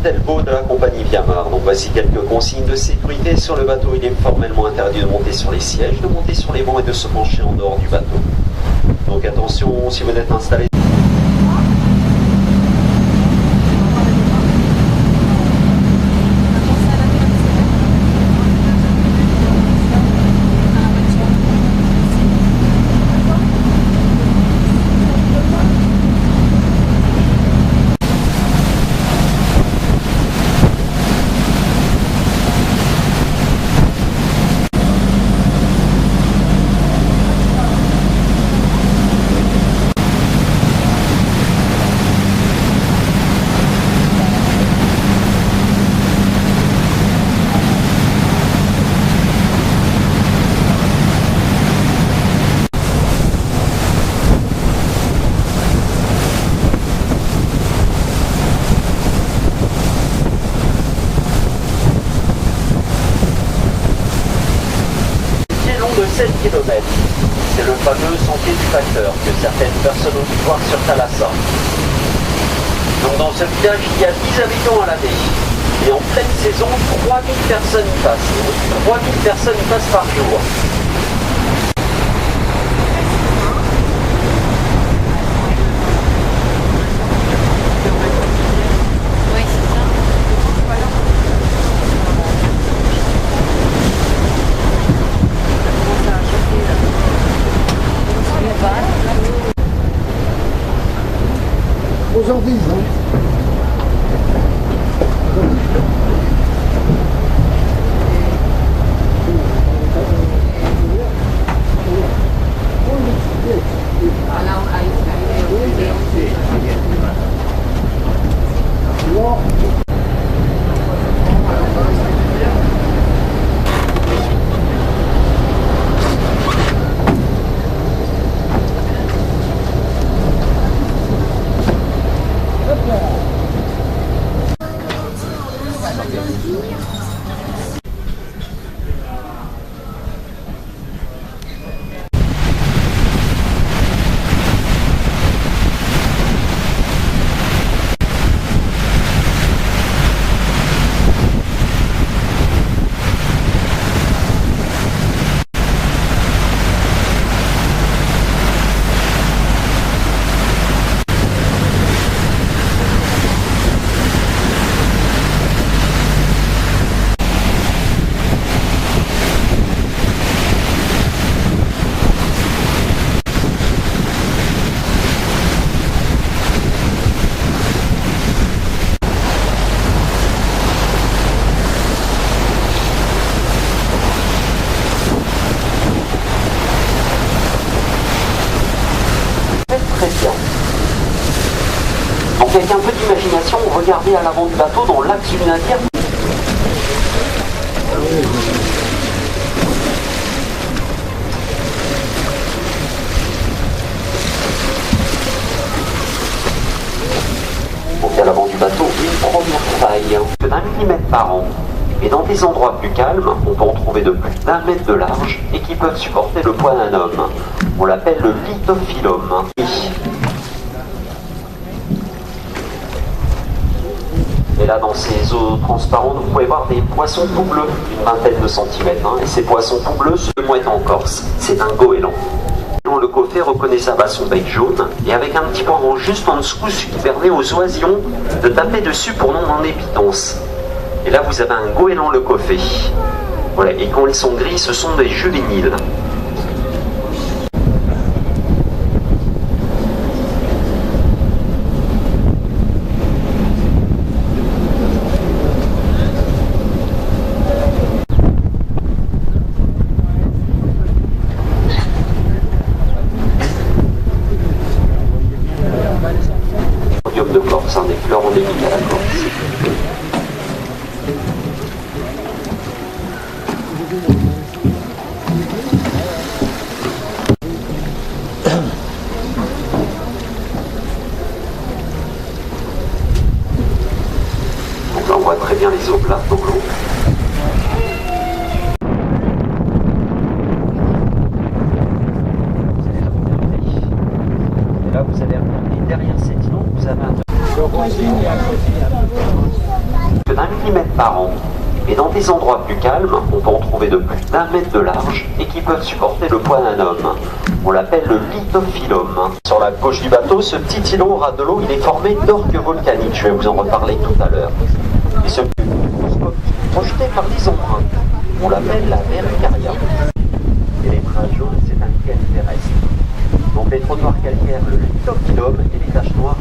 Telbo de la compagnie Viamar. Donc voici quelques consignes de sécurité sur le bateau. Il est formellement interdit de monter sur les sièges, de monter sur les bancs et de se pencher en dehors du bateau. Donc attention si vous êtes installé. De 7 km. C'est le fameux sentier du facteur que certaines personnes ont pu voir sur Thalassa. Donc dans ce village, il y a 10 habitants à l'année. Et en pleine saison, 3000 personnes y passent. 3000 personnes y passent par jour. Aujourd'hui, Donc avec un peu d'imagination, regardez à l'avant du bateau dans l'axe du navire. Donc à l'avant du bateau, une première faille d'1 millimètre par an. Et dans des endroits plus calmes, on peut en trouver de plus d'1 mètre de large et qui peuvent supporter le poids d'un homme. On l'appelle le lithophyllum. Et là, dans ces eaux transparentes, vous pouvez voir des poissons tout bleus, une vingtaine de centimètres. Et ces poissons tout bleus se mouettent en Corse. C'est un goéland. Le coffet reconnaissable à son bec jaune et avec un petit point juste en dessous, ce qui permet aux oisillons de taper dessus pour non en épitance. Et là, vous avez un goéland le coffet. Voilà. Et quand ils sont gris, ce sont des juvéniles. De Corse, des fleurs endémiques à la Corse. Donc là on voit très bien les eaux plates dans l'eau. Et là vous allez regarder derrière cette îlot, vous avez un... que d'1 millimètre par an. Et dans des endroits plus calmes, on peut en trouver de plus d'1 mètre de large et qui peuvent supporter le poids d'un homme. On l'appelle le lithophyllum. Sur la gauche du bateau, ce petit îlot au ras de l'eau, il est formé d'orques volcaniques. Je vais vous en reparler tout à l'heure. Et ce projeté par les empreintes, on l'appelle la verrucaria. Et les traces jaunes, c'est un quai terrestre. Donc les trottoirs calcaires, le lithophyllum et les taches noires.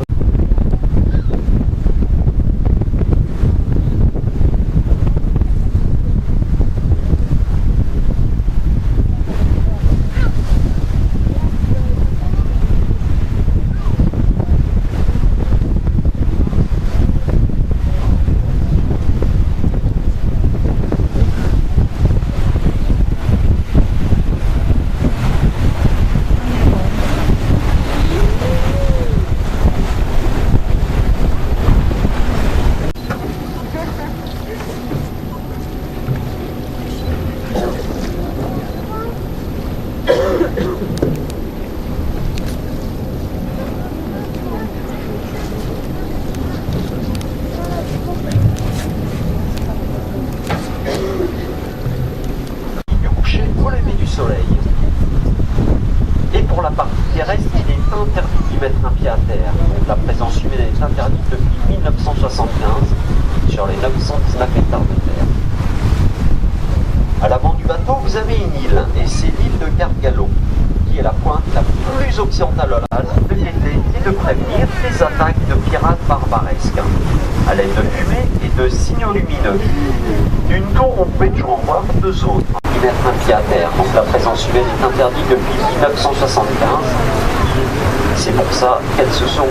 Et pour la partie terrestre, il est interdit d'y mettre un pied à terre. Donc la présence humaine est interdite depuis 1975 sur les 919 hectares de terre. À l'avant du bateau, vous avez une île, et c'est l'île de Gargalo, qui est la pointe la plus occidentale de l'été et de prévenir les attaques de pirates barbaresques, à l'aide de fumée et de signaux lumineux. D'une tour, on peut toujours en voir deux autres. Y mettre un pied à terre, donc la présence humaine est interdite depuis 1975. C'est pour ça qu'elles se sont...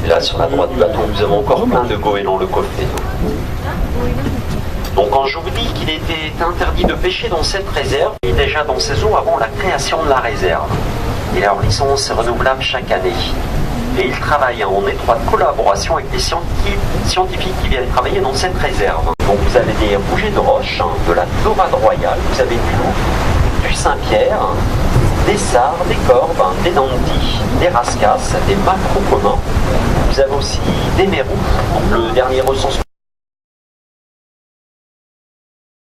Et là, sur la droite du bateau, nous avons encore plein de goélands le coffret. Donc quand je vous dis qu'il était interdit de pêcher dans cette réserve, il est déjà dans ces eaux avant la création de la réserve. Et leur licence est renouvelable chaque année. Et ils travaillent en étroite collaboration avec des scientifiques qui viennent travailler dans cette réserve. Donc vous avez des rougets de roche, de la dorade royale, vous avez du loup, du Saint-Pierre, des sards, des corbes, des nantis, des rascasses, des macros communs. Vous avez aussi des mérous. Donc le dernier recensement